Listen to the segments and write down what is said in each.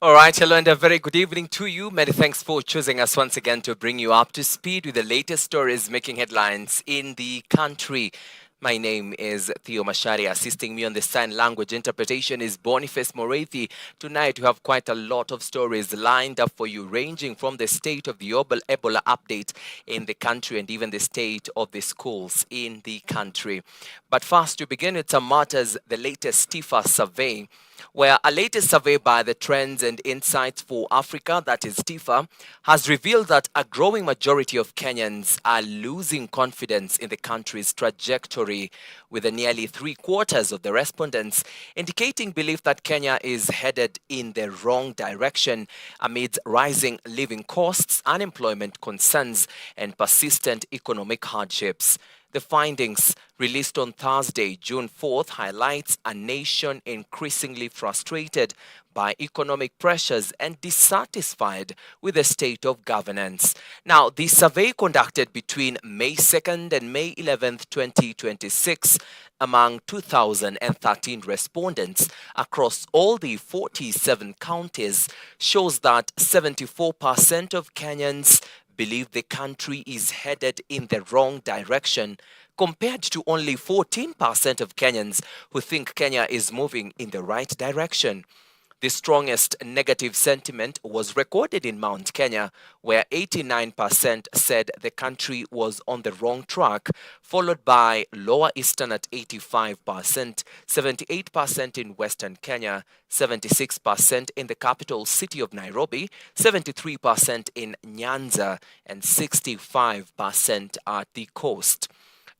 All right, hello and a very good evening to you. Many thanks for choosing us once again to bring you up to speed with the latest stories making headlines in the country. My name is Theo Macharia. Assisting me on the sign language interpretation is Boniface Morethi. Tonight we have quite a lot of stories lined up for you, ranging from the state of the Ebola update in the country and even the state of the schools in the country. But first, to begin with some matters, the latest TIFA survey, where a latest survey by the Trends and Insights for Africa, that is TIFA, has revealed that a growing majority of Kenyans are losing confidence in the country's trajectory, with nearly three-quarters of the respondents indicating belief that Kenya is headed in the wrong direction amid rising living costs, unemployment concerns, and persistent economic hardships. The findings, released on Thursday, June 4th, highlights a nation increasingly frustrated by economic pressures and dissatisfied with the state of governance. Now, the survey conducted between May 2nd and May 11th, 2026, among 2,013 respondents across all the 47 counties, shows that 74% of Kenyans believe the country is headed in the wrong direction, compared to only 14% of Kenyans who think Kenya is moving in the right direction. The strongest negative sentiment was recorded in Mount Kenya, where 89% said the country was on the wrong track, followed by Lower Eastern at 85%, 78% in Western Kenya, 76% in the capital city of Nairobi, 73% in Nyanza, and 65% at the coast.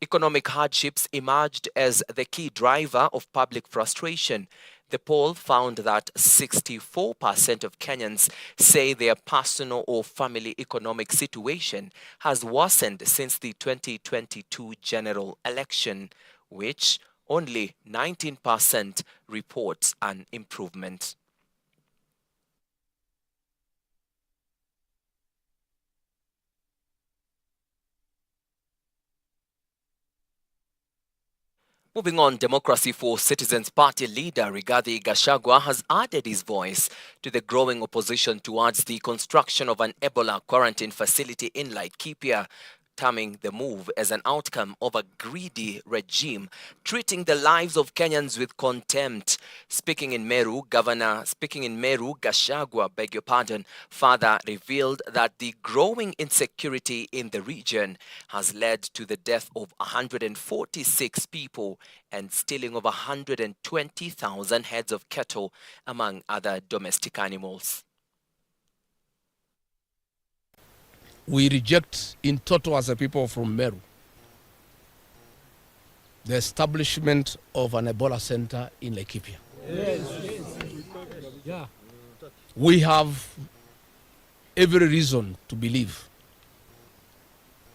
Economic hardships emerged as the key driver of public frustration. The poll found that 64% of Kenyans say their personal or family economic situation has worsened since the 2022 general election, which only 19% reports an improvement. Moving on, Democracy for Citizens Party leader Rigathi Gachagua has added his voice to the growing opposition towards the construction of an Ebola quarantine facility in Laikipia, terming the move as an outcome of a greedy regime treating the lives of Kenyans with contempt. Speaking in Meru, Gachagua, beg your pardon, further revealed that the growing insecurity in the region has led to the death of 146 people and stealing of 120,000 heads of cattle, among other domestic animals. We reject in total as a people from Meru the establishment of an Ebola center in Laikipia. Yes. Yeah. We have every reason to believe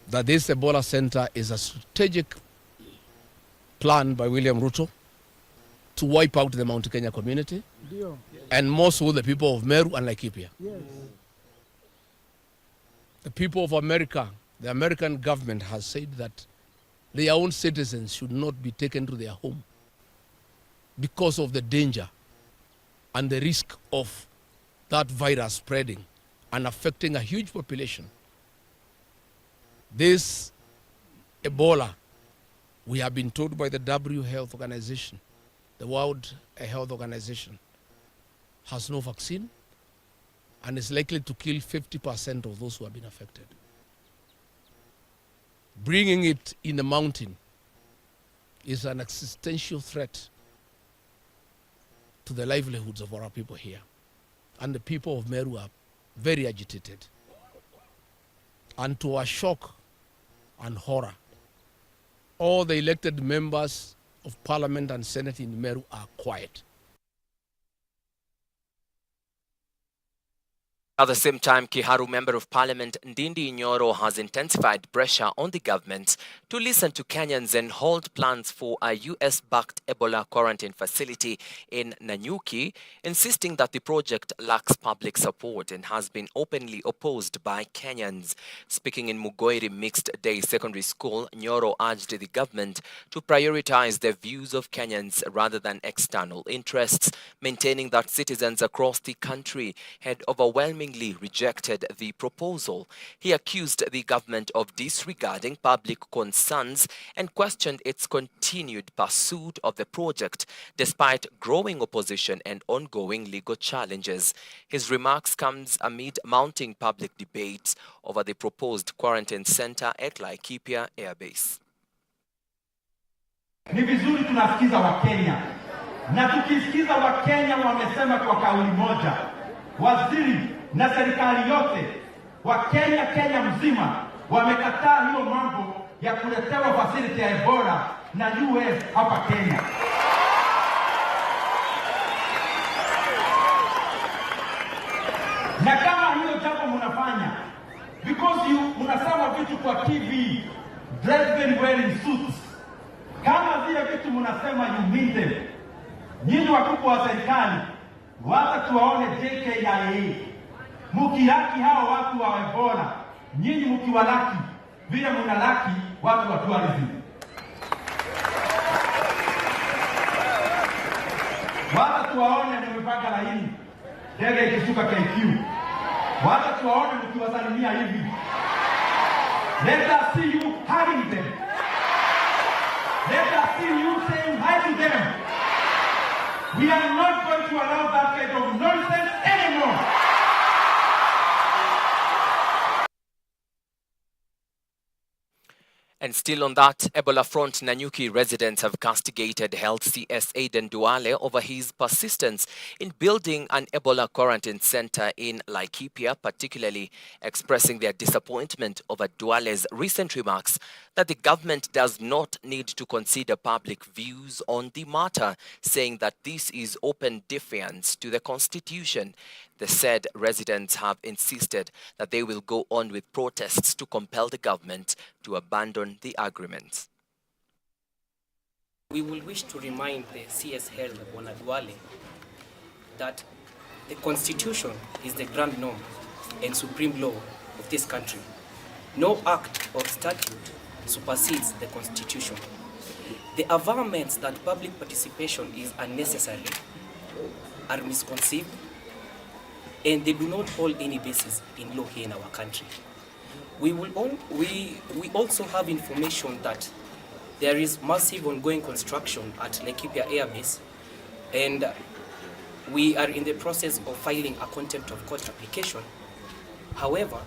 that this Ebola center is a strategic plan by William Ruto to wipe out the Mount Kenya community, and more so the people of Meru and Laikipia. Yes. The people of America, the American government has said that their own citizens should not be taken to their home because of the danger and the risk of that virus spreading and affecting a huge population. This Ebola, we have been told by the WHO Health Organization, the World Health Organization, has no vaccine and is likely to kill 50% of those who have been affected. Bringing it in the mountain is an existential threat to the livelihoods of our people here. And the people of Meru are very agitated. And to our shock and horror, all the elected members of Parliament and Senate in Meru are quiet. At the same time, Kiharu Member of Parliament Ndindi Nyoro has intensified pressure on the government to listen to Kenyans and hold plans for a US-backed Ebola quarantine facility in Nanyuki, insisting that the project lacks public support and has been openly opposed by Kenyans. Speaking in Mugoiri Mixed Day Secondary School, Nyoro urged the government to prioritize the views of Kenyans rather than external interests, maintaining that citizens across the country had overwhelmingly rejected the proposal. He accused the government of disregarding public concerns and questioned its continued pursuit of the project despite growing opposition and ongoing legal challenges. His remarks comes amid mounting public debates over the proposed quarantine center at Laikipia Air Base. Ni vizuri tunasikiza Wakenya, na tukisikiza Wakenya wamesema kwa kauli moja, waziri na serikali yote wa Kenya mzima wamekataa hiyo mambo ya kuletewa facility ya Ebola na US hapa Kenya. Na kama hiyo jambo mnafanya because mnasema vitu kwa TV, dress very well in suits, kama vile vitu mnasema you mean them, nyinyi wakubwa wa serikali, wacha tuwaone JKIA mukilaki hao watu wa Ebola, nyinyi mukiwalaki vile mnalaki watu wa tourism. Wacha tuwaone mmepanga laini ndege ikishuka KQ, wacha tuwaone mkiwasalimia hivi. Let us see you hugging them. Let us see you saying hi to them. We are not going to allow that kind of nonsense anymore. And still on that Ebola front, Nanyuki residents have castigated Health CS Aiden Duale over his persistence in building an Ebola quarantine center in Laikipia, particularly expressing their disappointment over Duale's recent remarks that the government does not need to consider public views on the matter, saying that this is open defiance to the Constitution. The said residents have insisted that they will go on with protests to compel the government to abandon the agreement. We will wish to remind the CS Health Duale that the Constitution is the grand norm and supreme law of this country. No act or statute supersedes the Constitution. The averments that public participation is unnecessary are misconceived, and they do not hold any basis in law here in our country. We also have information that there is massive ongoing construction at Laikipia Air Base, and we are in the process of filing a contempt of court application. However,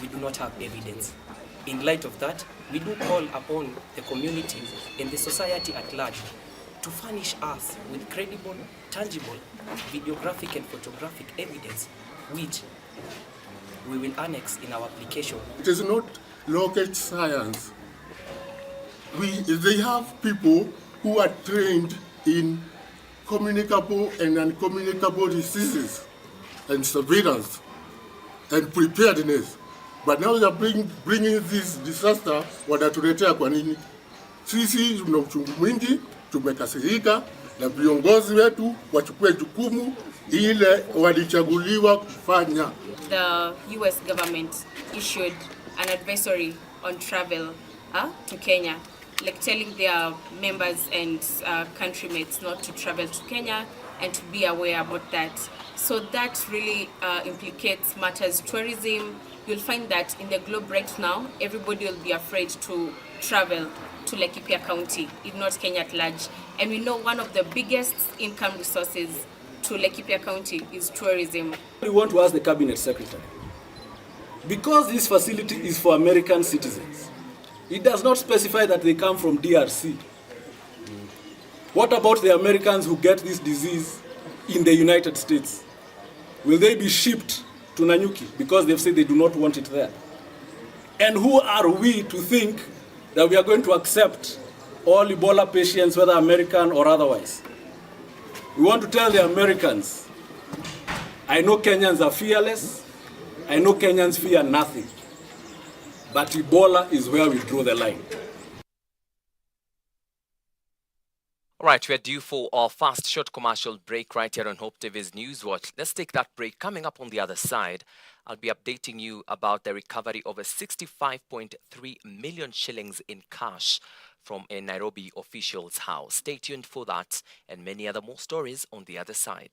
we do not have evidence. In light of that, we do call upon the community and the society at large to furnish us with credible, tangible, videographic and photographic evidence, which we will annex in our application. It is not rocket science. They have people who are trained in communicable and uncommunicable diseases and surveillance and preparedness. But now they are bringing this disaster, wanatuletea kwa nini? Sisi tuna uchungu mwingi, tumekasirika na viongozi wetu wachukue jukumu ile walichaguliwa kufanya. The US government issued an advisory on travel to Kenya, like telling their members and countrymates not to travel to Kenya and to be aware about that. So that really implicates matters tourism. You'll find that in the globe right now, everybody will be afraid to travel to Laikipia County, if not Kenya at large. And we know one of the biggest income resources to Laikipia County is tourism. We want to ask the Cabinet Secretary, because this facility is for American citizens, it does not specify that they come from DRC. What about the Americans who get this disease in the United States? Will they be shipped to Nanyuki because they've said they do not want it there? And who are we to think that we are going to accept all Ebola patients, whether American or otherwise? We want to tell the Americans, I know Kenyans are fearless, I know Kenyans fear nothing, but Ebola is where we draw the line. All right, we're due for our fast short commercial break right here on Hope TV's Newswatch. Let's take that break. Coming up on the other side, I'll be updating you about the recovery of a 65.3 million shillings in cash from a Nairobi official's house. Stay tuned for that and many other more stories on the other side.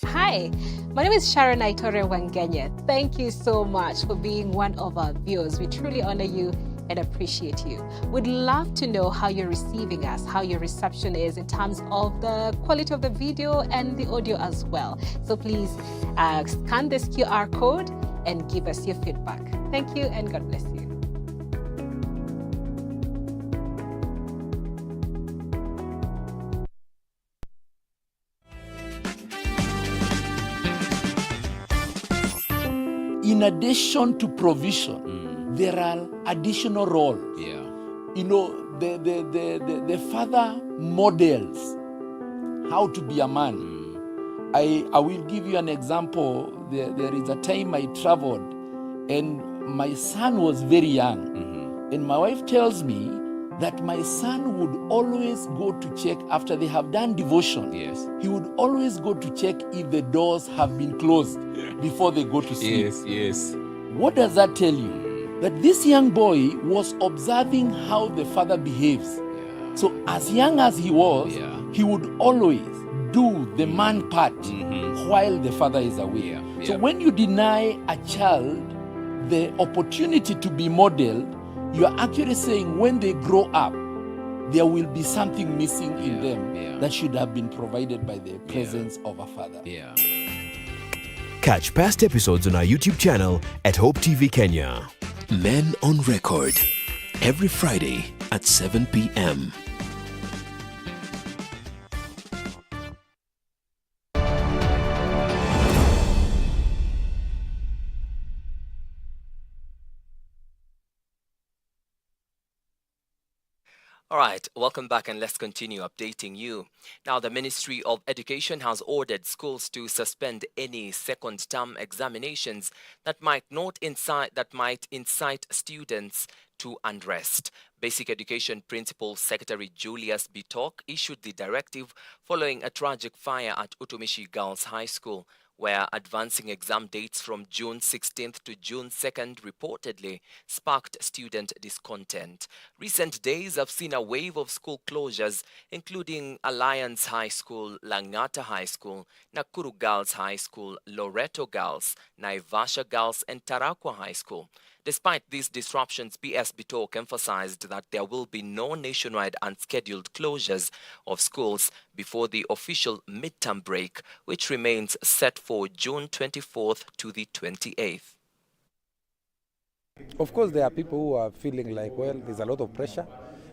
Hi, my name is Sharon Aitore Wangenya. Thank you so much for being one of our viewers. We truly honor you and appreciate you. We'd love to know how you're receiving us, how your reception is in terms of the quality of the video and the audio as well. So please scan this QR code and give us your feedback. Thank you and God bless you. In addition to provision, there are additional roles. Yeah. You know, the father models how to be a man. I will give you an example. There is a time I traveled and my son was very young. And my wife tells me that my son would always go to check after they have done devotion. Yes. He would always go to check if the doors have been closed before they go to sleep. Yes, yes. What does that tell you? That this young boy was observing how the father behaves. So as young as he was, he would always do the man part while the father is away. So when you deny a child the opportunity to be modeled, you are actually saying when they grow up, there will be something missing in them that should have been provided by the presence of a father. Catch past episodes on our YouTube channel at Hope TV Kenya. Men on Record, every Friday at 7 p.m. All right, welcome back and let's continue updating you. Now, the Ministry of Education has ordered schools to suspend any second term examinations that might incite students to unrest. Basic Education Principal Secretary Julius Bitok issued the directive following a tragic fire at Utumishi Girls High School, where advancing exam dates from June 16th to June 2nd reportedly sparked student discontent. Recent days have seen a wave of school closures, including Alliance High School, Langata High School, Nakuru Girls High School, Loreto Girls, Naivasha Girls, and Tarakwa High School. Despite these disruptions, PS Bitok emphasized that there will be no nationwide unscheduled closures of schools before the official midterm break, which remains set for June 24th to the 28th. Of course, there are people who are feeling like, well, there's a lot of pressure,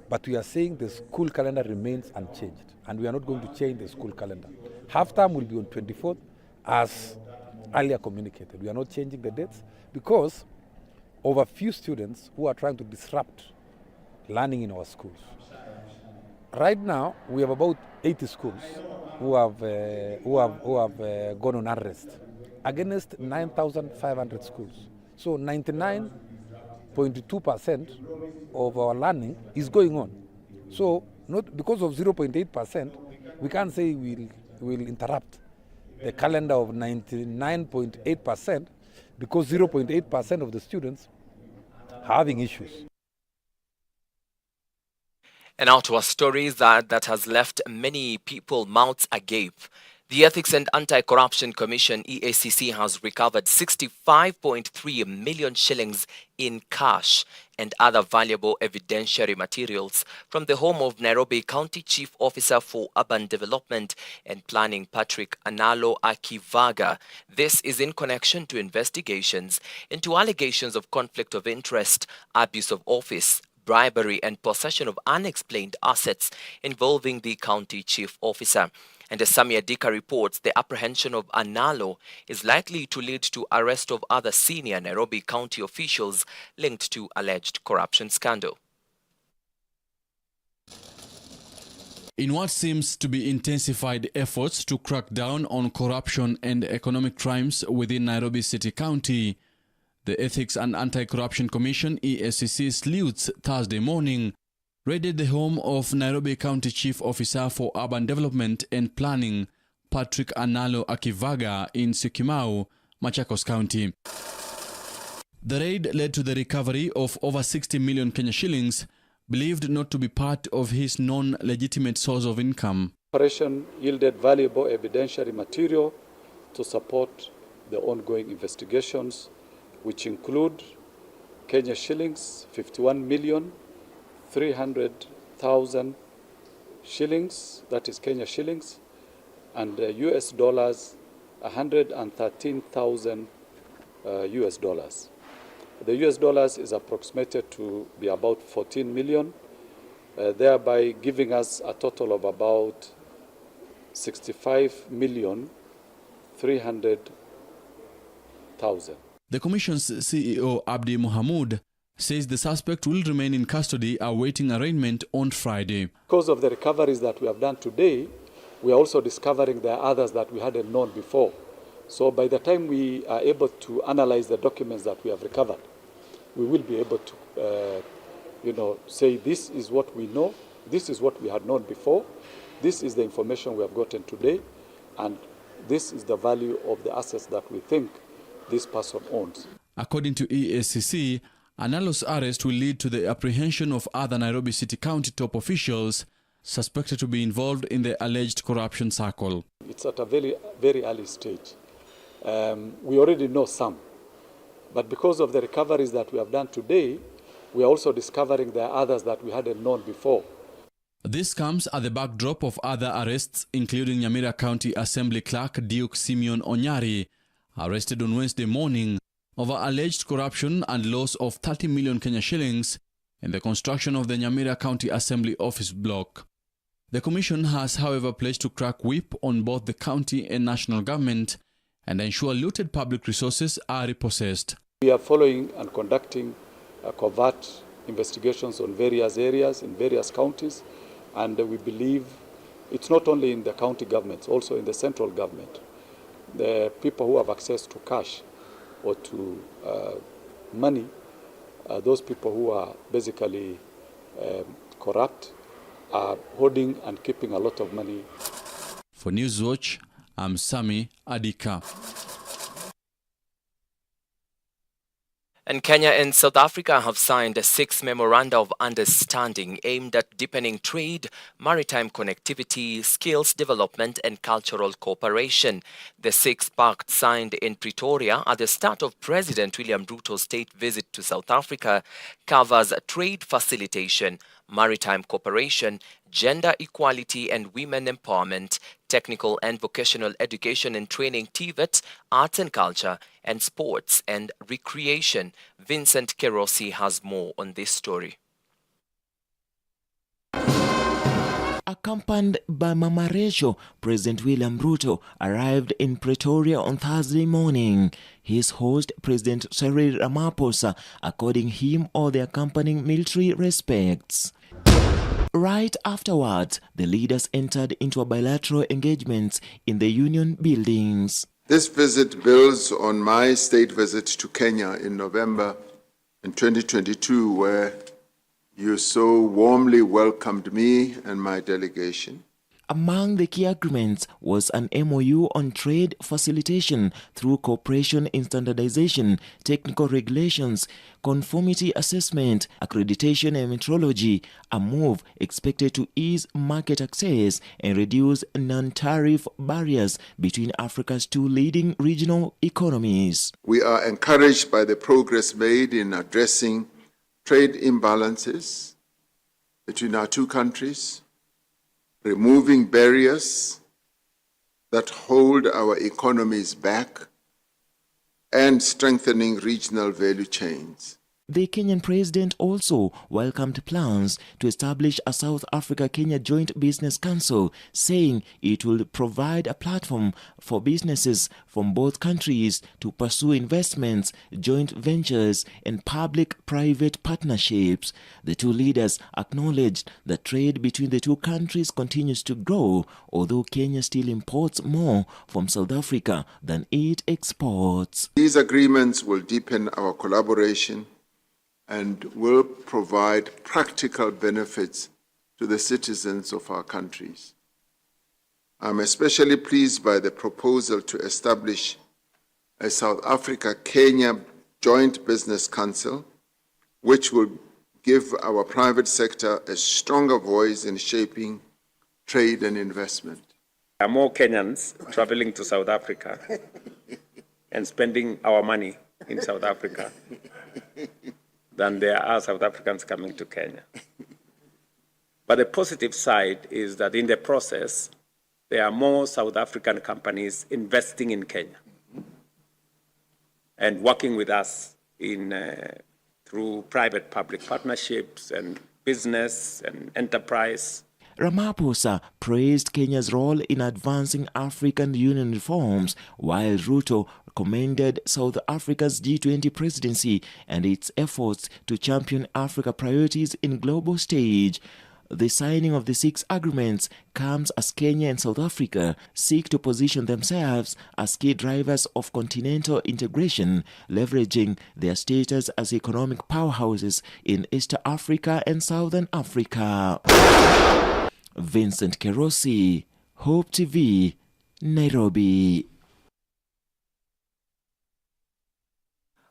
but we are saying the school calendar remains unchanged, and we are not going to change the school calendar. Half-term will be on 24th, as earlier communicated. We are not changing the dates because of a few students who are trying to disrupt learning in our schools. Right now, we have about 80 schools who have gone on unrest against 9,500 schools. So 99.2% of our learning is going on. So not because of 0.8%, we can't say we'll interrupt the calendar of 99.8%. because 0.8% of the students are having issues. And now to a story that has left many people mouths agape. The Ethics and Anti-Corruption Commission, EACC, has recovered 65.3 million shillings in cash and other valuable evidentiary materials from the home of Nairobi County Chief Officer for Urban Development and Planning, Patrick Analo Akivaga. This is in connection to investigations into allegations of conflict of interest, abuse of office, bribery, and possession of unexplained assets involving the county chief officer. And as Samia Dika reports, the apprehension of Analo is likely to lead to arrest of other senior Nairobi County officials linked to alleged corruption scandal. In what seems to be intensified efforts to crack down on corruption and economic crimes within Nairobi City County, the Ethics and Anti-Corruption Commission EACC sleuths Thursday morning raided the home of Nairobi County Chief Officer for Urban Development and Planning, Patrick Analo Akivaga, in Syokimau, Machakos County. The raid led to the recovery of over 60 million Kenya shillings, believed not to be part of his non-legitimate source of income. Operation yielded valuable evidentiary material to support the ongoing investigations, which include Kenya shillings 51,300,000 shillings, that is Kenya shillings, and US dollars 113,000 US dollars. The US dollars is approximated to be about 14 million, thereby giving us a total of about 65,300,000. The Commission's CEO, Abdi Mohamud, says the suspect will remain in custody awaiting arraignment on Friday. Because of the recoveries that we have done today, we are also discovering there are others that we hadn't known before. So by the time we are able to analyze the documents that we have recovered, we will be able to, say this is what we know, this is what we had known before, this is the information we have gotten today, and this is the value of the assets that we think this person owns. According to EACC, Analo's arrest will lead to the apprehension of other Nairobi City County top officials suspected to be involved in the alleged corruption circle. It's at a very, very early stage. We already know some, but because of the recoveries that we have done today, we are also discovering there are others that we hadn't known before. This comes at the backdrop of other arrests, including Nyamira County Assembly Clerk Duke Simeon Onyari, arrested on Wednesday morning over alleged corruption and loss of 30 million Kenya shillings in the construction of the Nyamira County Assembly office block. The Commission has, however, pledged to crack whip on both the county and national government and ensure looted public resources are repossessed. We are following and conducting covert investigations on various areas in various counties, and we believe it's not only in the county governments, also in the central government. The people who have access to cash or to money, those people who are basically corrupt, are holding and keeping a lot of money. For Newswatch, I'm Sami Adika. And Kenya and South Africa have signed 6 memoranda of understanding aimed at deepening trade, maritime connectivity, skills development and cultural cooperation. The 6 pacts signed in Pretoria at the start of President William Ruto's state visit to South Africa covers trade facilitation, maritime cooperation, gender equality and women empowerment, technical and vocational education and training TVET, arts and culture, and sports and recreation. Vincent Kerosi has more on this story. Accompanied by Mama Rachel, President William Ruto arrived in Pretoria on Thursday morning. His host, President Cyril Ramaphosa, according him all the accompanying military respects. Right afterwards, the leaders entered into a bilateral engagement in the union buildings. This visit builds on my state visit to Kenya in November in 2022, where you so warmly welcomed me and my delegation. Among the key agreements was an MOU on trade facilitation through cooperation in standardization, technical regulations, conformity assessment, accreditation and metrology, a move expected to ease market access and reduce non-tariff barriers between Africa's 2 leading regional economies. We are encouraged by the progress made in addressing trade imbalances between our 2 countries, removing barriers that hold our economies back, and strengthening regional value chains. The Kenyan president also welcomed plans to establish a South Africa-Kenya Joint Business Council, saying it will provide a platform for businesses from both countries to pursue investments, joint ventures, and public-private partnerships. The two leaders acknowledged that trade between the two countries continues to grow, although Kenya still imports more from South Africa than it exports. These agreements will deepen our collaboration and will provide practical benefits to the citizens of our countries. I'm especially pleased by the proposal to establish a South Africa-Kenya Joint Business Council, which will give our private sector a stronger voice in shaping trade and investment. There are more Kenyans traveling to South Africa and spending our money in South Africa than there are South Africans coming to Kenya. But the positive side is that in the process, there are more South African companies investing in Kenya and working with us through private-public partnerships and business and enterprise. Ramaphosa praised Kenya's role in advancing African Union reforms, while Ruto commended South Africa's G20 presidency and its efforts to champion Africa priorities in global stage. The signing of the 6 agreements comes as Kenya and South Africa seek to position themselves as key drivers of continental integration, leveraging their status as economic powerhouses in East Africa and Southern Africa. Vincent Kerosi, Hope TV, Nairobi.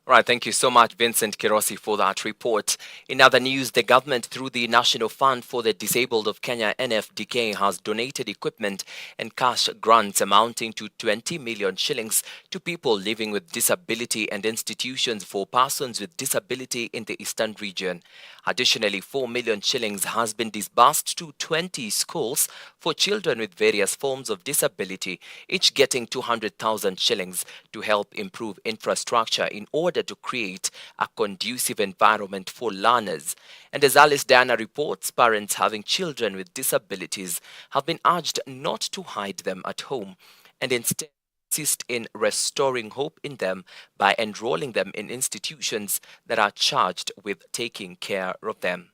All right, thank you so much, Vincent Kirosi, for that report. In other news, the government, through the National Fund for the Disabled of Kenya, NFDK, has donated equipment and cash grants amounting to 20 million shillings to people living with disability and institutions for persons with disability in the Eastern region. Additionally, 4 million shillings has been disbursed to 20 schools for children with various forms of disability, each getting 200,000 shillings to help improve infrastructure in order to create a conducive environment for learners. And as Alice Diana reports, parents having children with disabilities have been urged not to hide them at home and instead assist in restoring hope in them by enrolling them in institutions that are charged with taking care of them.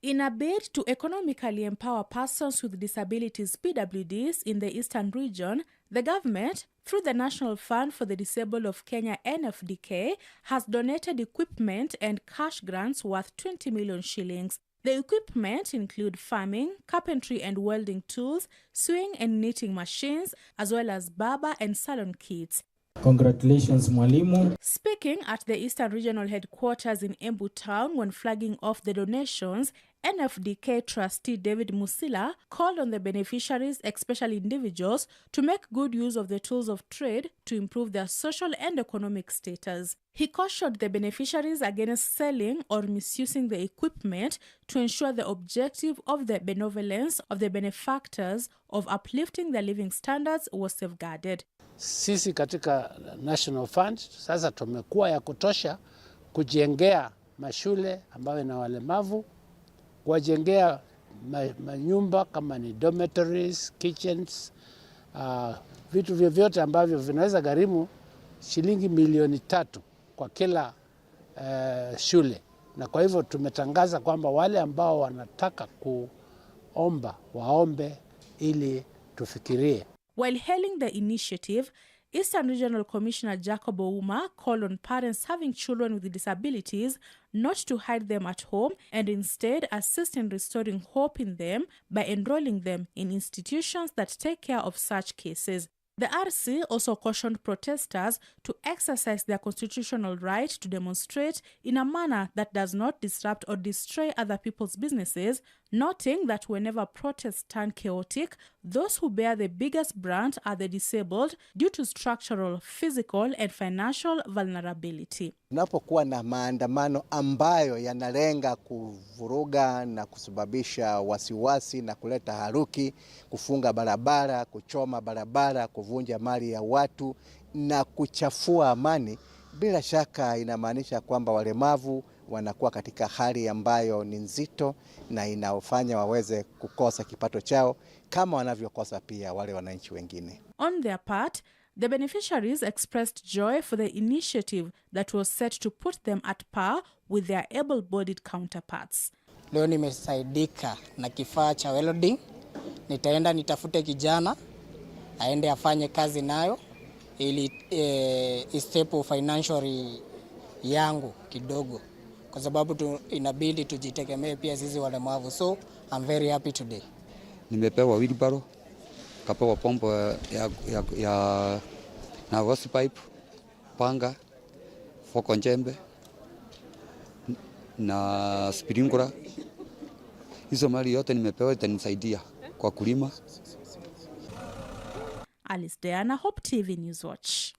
In a bid to economically empower persons with disabilities (PWDs) in the Eastern region, the government, through the National Fund for the Disabled of Kenya (NFDK), has donated equipment and cash grants worth 20 million shillings. The equipment include farming, carpentry and welding tools, sewing and knitting machines, as well as barber and salon kits. Congratulations, Mwalimu. Speaking at the Eastern Regional Headquarters in Embu Town when flagging off the donations, NFDK trustee David Musila called on the beneficiaries, especially individuals, to make good use of the tools of trade to improve their social and economic status. He cautioned the beneficiaries against selling or misusing the equipment to ensure the objective of the benevolence of the benefactors of uplifting their living standards was safeguarded. Sisi katika National Fund sasa tumekuwa ya kutosha kujengea mashule ambayo ina walemavu, kuwajengea manyumba kama ni dormitories, kitchens, vitu vyovyote ambavyo vinaweza gharimu shilingi milioni 3 kwa kila shule. Na kwa hivyo tumetangaza kwamba wale ambao wanataka kuomba waombe ili tufikirie. While hailing the initiative, Eastern Regional Commissioner Jacob Ouma called on parents having children with disabilities not to hide them at home and instead assist in restoring hope in them by enrolling them in institutions that take care of such cases. The RC also cautioned protesters to exercise their constitutional right to demonstrate in a manner that does not disrupt or destroy other people's businesses, noting that whenever protests turn chaotic, those who bear the biggest brunt are the disabled due to structural, physical and financial vulnerability. Tunapokuwa na maandamano ambayo yanalenga kuvuruga na kusababisha wasiwasi na kuleta haruki, kufunga barabara, kuchoma barabara, kuvunja mali ya watu, na kuchafua amani, bila shaka inamaanisha kwamba walemavu wanakuwa katika hali ambayo ni nzito na inaofanya waweze kukosa kipato chao kama wanavyokosa pia wale wananchi wengine. On their part, the beneficiaries expressed joy for the initiative that was set to put them at par with their able-bodied counterparts. Leo nimesaidika na kifaa cha welding. Nitaenda nitafute kijana aende afanye kazi nayo ili istepo financially yangu kidogo, kwa sababu inabidi tujitegemee pia sisi walemavu. So I'm very happy today. Nimepewa wheelbarrow, kapewa pombo na hose pipe, panga, foko njembe na sprinkler. Hizo mali yote nimepewa itanisaidia kwa kulima. Alice Diana, Hope TV Newswatch.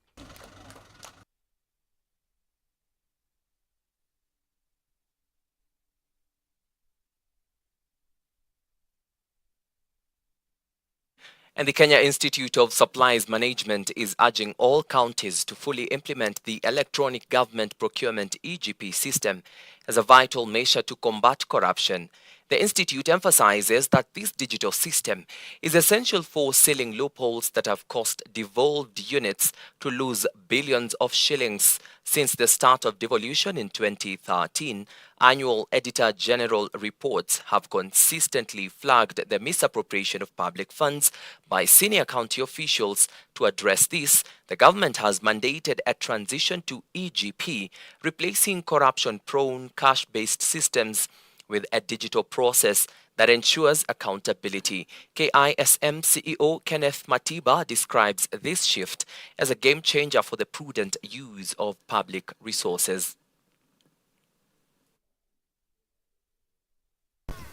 And the Kenya Institute of Supplies Management is urging all counties to fully implement the Electronic Government Procurement EGP system as a vital measure to combat corruption. The institute emphasizes that this digital system is essential for sealing loopholes that have caused devolved units to lose billions of shillings. Since the start of devolution in 2013, annual Editor General reports have consistently flagged the misappropriation of public funds by senior county officials. To address this, the government has mandated a transition to EGP, replacing corruption-prone cash-based systems with a digital process that ensures accountability. KISM CEO Kenneth Matiba describes this shift as a game changer for the prudent use of public resources.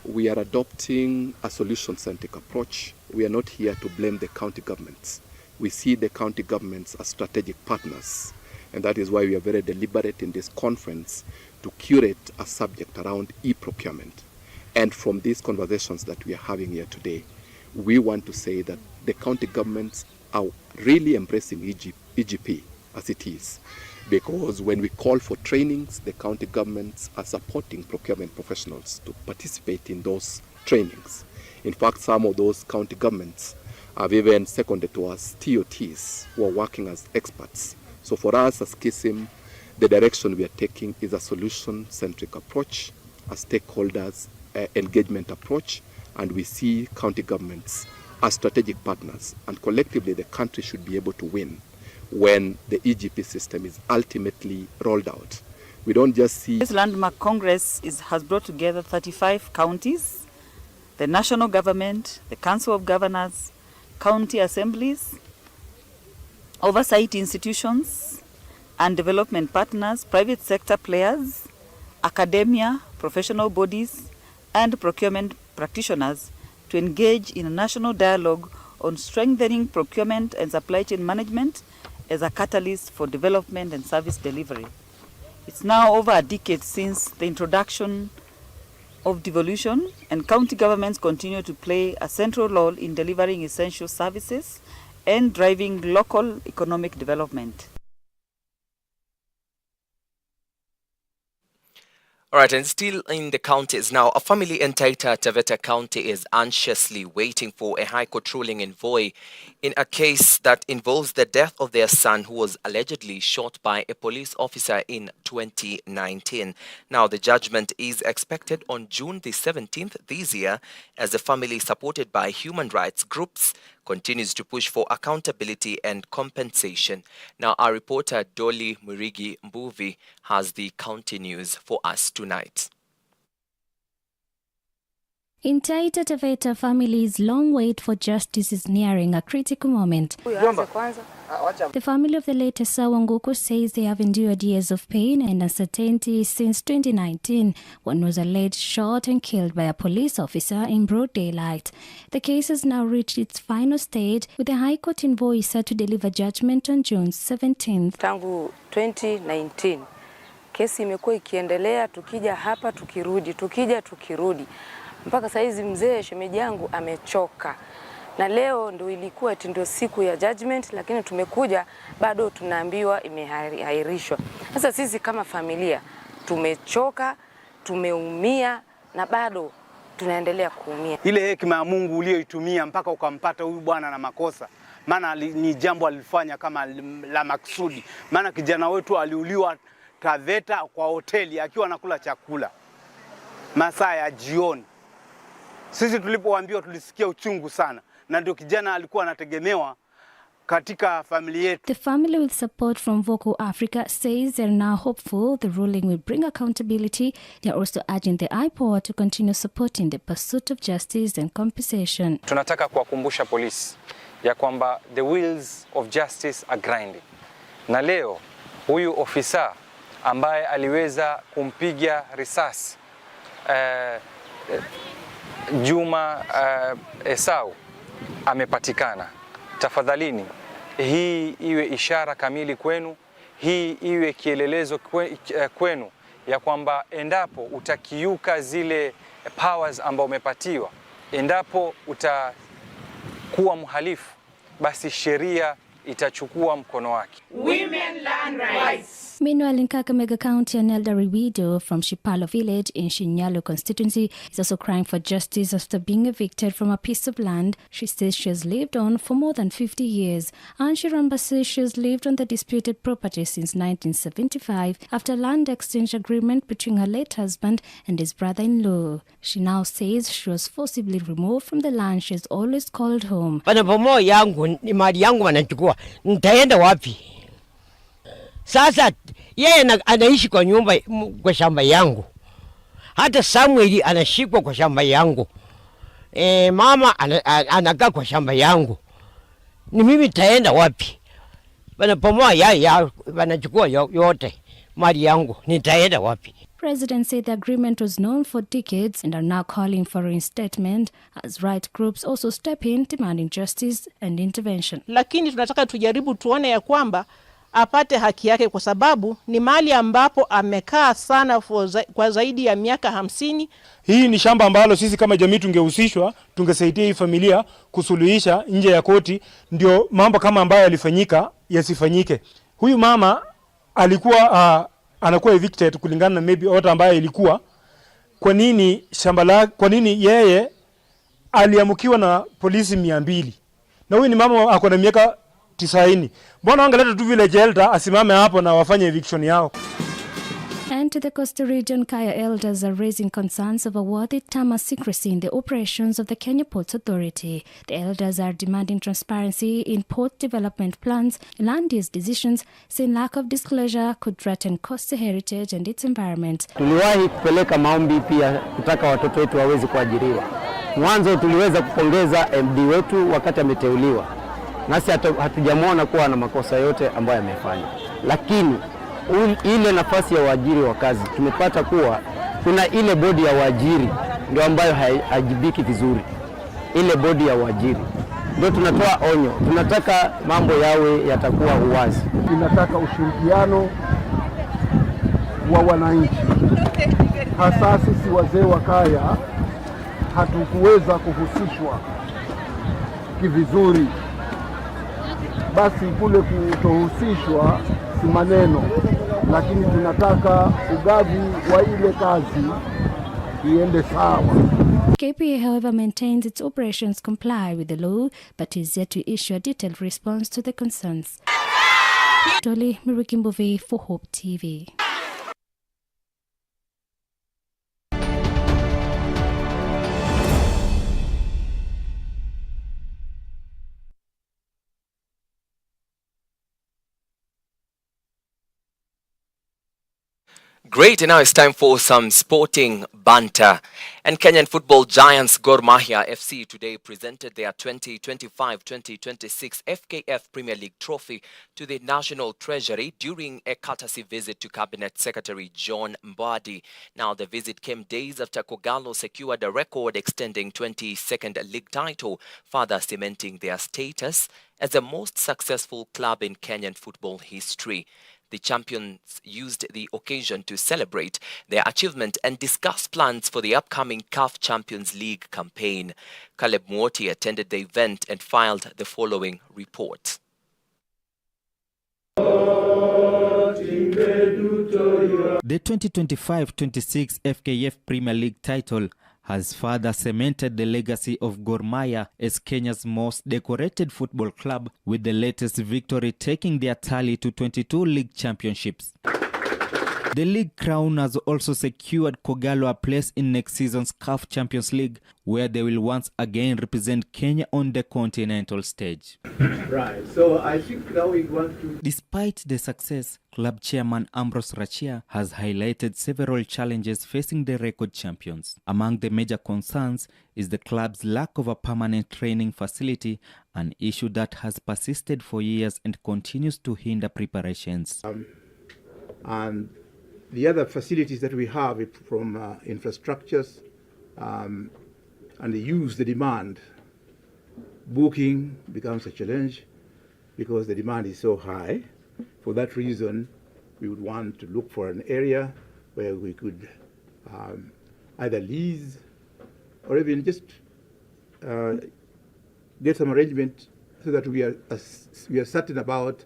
We are adopting a solution-centric approach. We are not here to blame the county governments. We see the county governments as strategic partners, and that is why we are very deliberate in this conference to curate a subject around e-procurement. And from these conversations that we are having here today, we want to say that the county governments are really embracing EGP as it is. Because when we call for trainings, the county governments are supporting procurement professionals to participate in those trainings. In fact, some of those county governments have even seconded to us TOTs who are working as experts. So for us as KISM, the direction we are taking is a solution-centric approach, a stakeholders engagement approach, and we see county governments as strategic partners, and collectively the country should be able to win when the EGP system is ultimately rolled out. We don't just see... This landmark congress has brought together 35 counties, the national government, the Council of Governors, county assemblies, oversight institutions and development partners, private sector players, academia, professional bodies, and procurement practitioners to engage in a national dialogue on strengthening procurement and supply chain management as a catalyst for development and service delivery. It's now over a decade since the introduction of devolution, and county governments continue to play a central role in delivering essential services and driving local economic development. All right, and still in the counties now, a family in Taita Taveta County is anxiously waiting for a High Court ruling in Voi in a case that involves the death of their son who was allegedly shot by a police officer in 2019. Now, the judgment is expected on June the 17th this year as the family, supported by human rights groups, continues to push for accountability and compensation. Now, our reporter Dolly Murigi Mbuvi has the county news for us tonight. In Taita Taveta, families' long wait for justice is nearing a critical moment. The family of the late Sawanguku says they have endured years of pain and uncertainty since 2019, when was alleged shot and killed by a police officer in broad daylight. The case has now reached its final stage, with the High Court in Voi set to deliver judgment on June 17th. Tangu 2019, kesi imekuwa ikiendelea, tukija hapa tukirudi, tukija tukirudi. Mpaka saizi mzee shemeji yangu amechoka. na leo ndio ilikuwa ndio siku ya judgment, lakini tumekuja bado tunaambiwa imehairishwa. Sasa sisi kama familia tumechoka, tumeumia na bado tunaendelea kuumia. Ile hekima ya Mungu uliyoitumia mpaka ukampata huyu bwana na makosa, maana ni jambo alifanya kama la maksudi. Maana kijana wetu aliuliwa Taveta kwa hoteli akiwa anakula chakula masaa ya jioni. Sisi tulipoambiwa tulisikia uchungu sana, na ndio kijana alikuwa anategemewa katika familia yetu. The family, with support from Vocal Africa, says they're now hopeful the ruling will bring accountability. They're also urging the IPOA to continue supporting the pursuit of justice and compensation. Tunataka kuwakumbusha polisi ya kwamba the wheels of justice are grinding. Na leo huyu ofisa ambaye aliweza kumpiga risasi Juma Esau amepatikana. Tafadhalini, hii iwe ishara kamili kwenu, hii iwe kielelezo kwenu ya kwamba endapo utakiuka zile powers ambao umepatiwa, endapo utakuwa mhalifu, basi sheria itachukua mkono wake. Women land rights. Meanwhile, in Kakamega County, an elderly widow from Shipalo village in Shinyalo constituency is also crying for justice after being evicted from a piece of land she says she has lived on for more than 50 years. Anshi Ramba says she has lived on the disputed property since 1975 after a land exchange agreement between her late husband and his brother-in-law. She now says she was forcibly removed from the land she has always called home. Panapomoa yangu ni mali yangu wanachukua, nitaenda wapi? Sasa yeye anaishi kwa nyumba kwa shamba yangu. Hata Samuel anashikwa kwa shamba yangu. Mama anakaa kwa shamba yangu. Ni mimi taenda wapi? Wanapomoa wanachukua yote mali yangu. Nitaenda wapi? President said the agreement was known for decades and are now calling for reinstatement as right groups also step in demanding justice and intervention. Lakini tunataka tujaribu tuone ya kwamba apate haki yake, kwa sababu ni mali ambapo amekaa sana kwa zaidi ya miaka 50. Hii ni shamba ambalo sisi kama jamii tungehusishwa, tungesaidia hii familia kusuluhisha nje ya koti, ndio mambo kama ambayo yalifanyika yasifanyike. Huyu mama alikuwa anakuwa evicted kulingana na maybe order ambayo ilikuwa. Kwa nini shamba lake, kwa nini yeye aliamukiwa na polisi 200? Na huyu ni mama ako na miaka 90. Mbona wangeleta tu village elder asimame hapo na wafanye eviction yao? And to the coastal region, Kaya elders are raising concerns over worthy tama secrecy in the operations of the Kenya Ports Authority. The elders are demanding transparency in port development plans, land use decisions, saying lack of disclosure could threaten coastal heritage and its environment. Tuliwahi kupeleka maombi pia kutaka watoto wetu waweze kuajiriwa. Mwanzo tuliweza kupongeza MD wetu wakati ameteuliwa. Nasi hatujamwona kuwa na makosa yote ambayo amefanya. Lakini ile nafasi ya waajiri wa kazi tumepata kuwa kuna ile bodi ya waajiri ndio ambayo haijibiki vizuri. Ile bodi ya waajiri ndio tunatoa onyo, tunataka mambo yawe yatakuwa uwazi. Tunataka ushirikiano wa wananchi, hasa sisi wazee wa kaya hatukuweza kuhusishwa kivizuri. Basi kule kutohusishwa si maneno, lakini tunataka ugavi wa ile kazi iende sawa. KPA, however, maintains its operations comply with the law, but is yet to issue a detailed response to the concerns. Toli Mirikimbovi for Hope TV. Great, and now it's time for some sporting banter. And Kenyan football giants Gor Mahia FC today presented their 2025-2026 FKF Premier League trophy to the National Treasury during a courtesy visit to Cabinet Secretary John Mbadi. Now, the visit came days after Kogalo secured a record extending 22nd league title, further cementing their status as the most successful club in Kenyan football history. The champions used the occasion to celebrate their achievement and discuss plans for the upcoming CAF Champions League campaign. Caleb Mwoti attended the event and filed the following report. The 2025-26 FKF Premier League title has further cemented the legacy of Gor Mahia as Kenya's most decorated football club, with the latest victory taking their tally to 22 league championships. The league crown has also secured Kogalo a place in next season's CAF Champions League, where they will once again represent Kenya on the continental stage. Right, so I think now we want to... Despite the success, club chairman Ambrose Rachia has highlighted several challenges facing the record champions. Among the major concerns is the club's lack of a permanent training facility, an issue that has persisted for years and continues to hinder preparations. And the other facilities that we have from infrastructures and the demand. Booking becomes a challenge because the demand is so high. For that reason, we would want to look for an area where we could either lease or even just get some arrangement so that we are certain about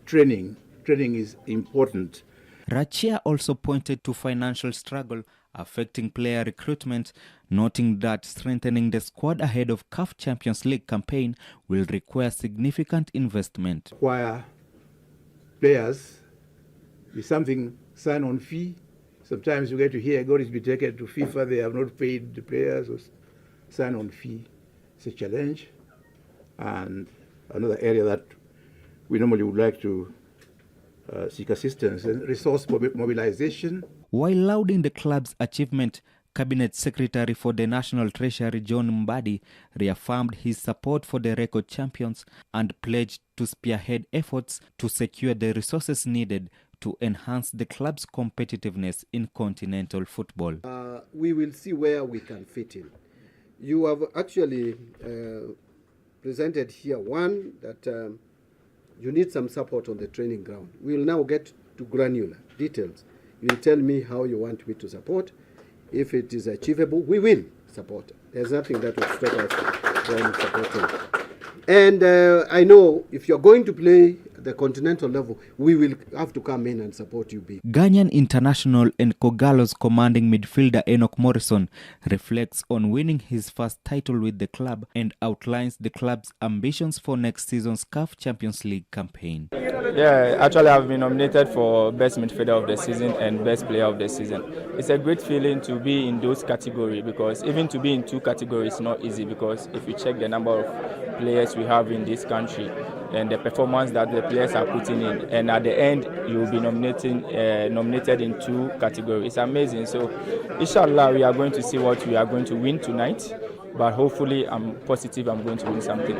training. Training is important. Rachia also pointed to financial struggle affecting player recruitment, noting that strengthening the squad ahead of CAF Champions League campaign will require significant investment. Acquire players is something sign-on fee. Sometimes you get to hear God is be taken to FIFA, they have not paid the players, or sign-on fee. It's a challenge. And another area that we normally would like to seek assistance and resource mobilization. While lauding the club's achievement, Cabinet Secretary for the National Treasury John Mbadi reaffirmed his support for the record champions and pledged to spearhead efforts to secure the resources needed to enhance the club's competitiveness in continental football. We will see where we can fit in. You have actually presented here one that you need some support on the training ground. We will now get to granular details. You will tell me how you want me to support. If it is achievable, we will support. There's nothing that will stop us from supporting. And I know if you're going to play at the continental level, we will have to come in and support you. Ghanaian international and Kogalo's commanding midfielder Enoch Morrison reflects on winning his first title with the club and outlines the club's ambitions for next season's CAF Champions League campaign. Yeah, actually I've been nominated for Best Midfielder of the Season and Best Player of the Season. It's a great feeling to be in those categories, because even to be in two categories is not easy, because if you check the number of players we have in this country and the performance that the players are putting in, and at the end you will be nominated in two categories. It's amazing. So inshallah we are going to see what we are going to win tonight, but hopefully I'm positive I'm going to win something.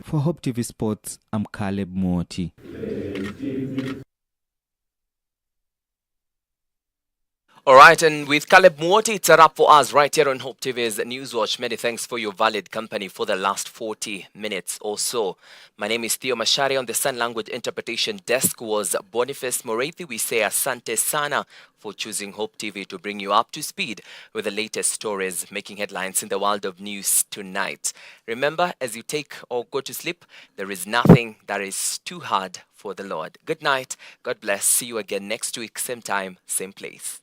For Hope TV Sports, I'm Caleb Mwoti. All right, and with Caleb Mwoti, it's a wrap for us right here on Hope TV's Newswatch. Many thanks for your valid company for the last 40 minutes or so. My name is Theo Macharia. On the Sign Language Interpretation Desk was Boniface Morethi. We say asante sana for choosing Hope TV to bring you up to speed with the latest stories making headlines in the world of news tonight. Remember, as you take or go to sleep, there is nothing that is too hard for the Lord. Good night. God bless. See you again next week, same time, same place.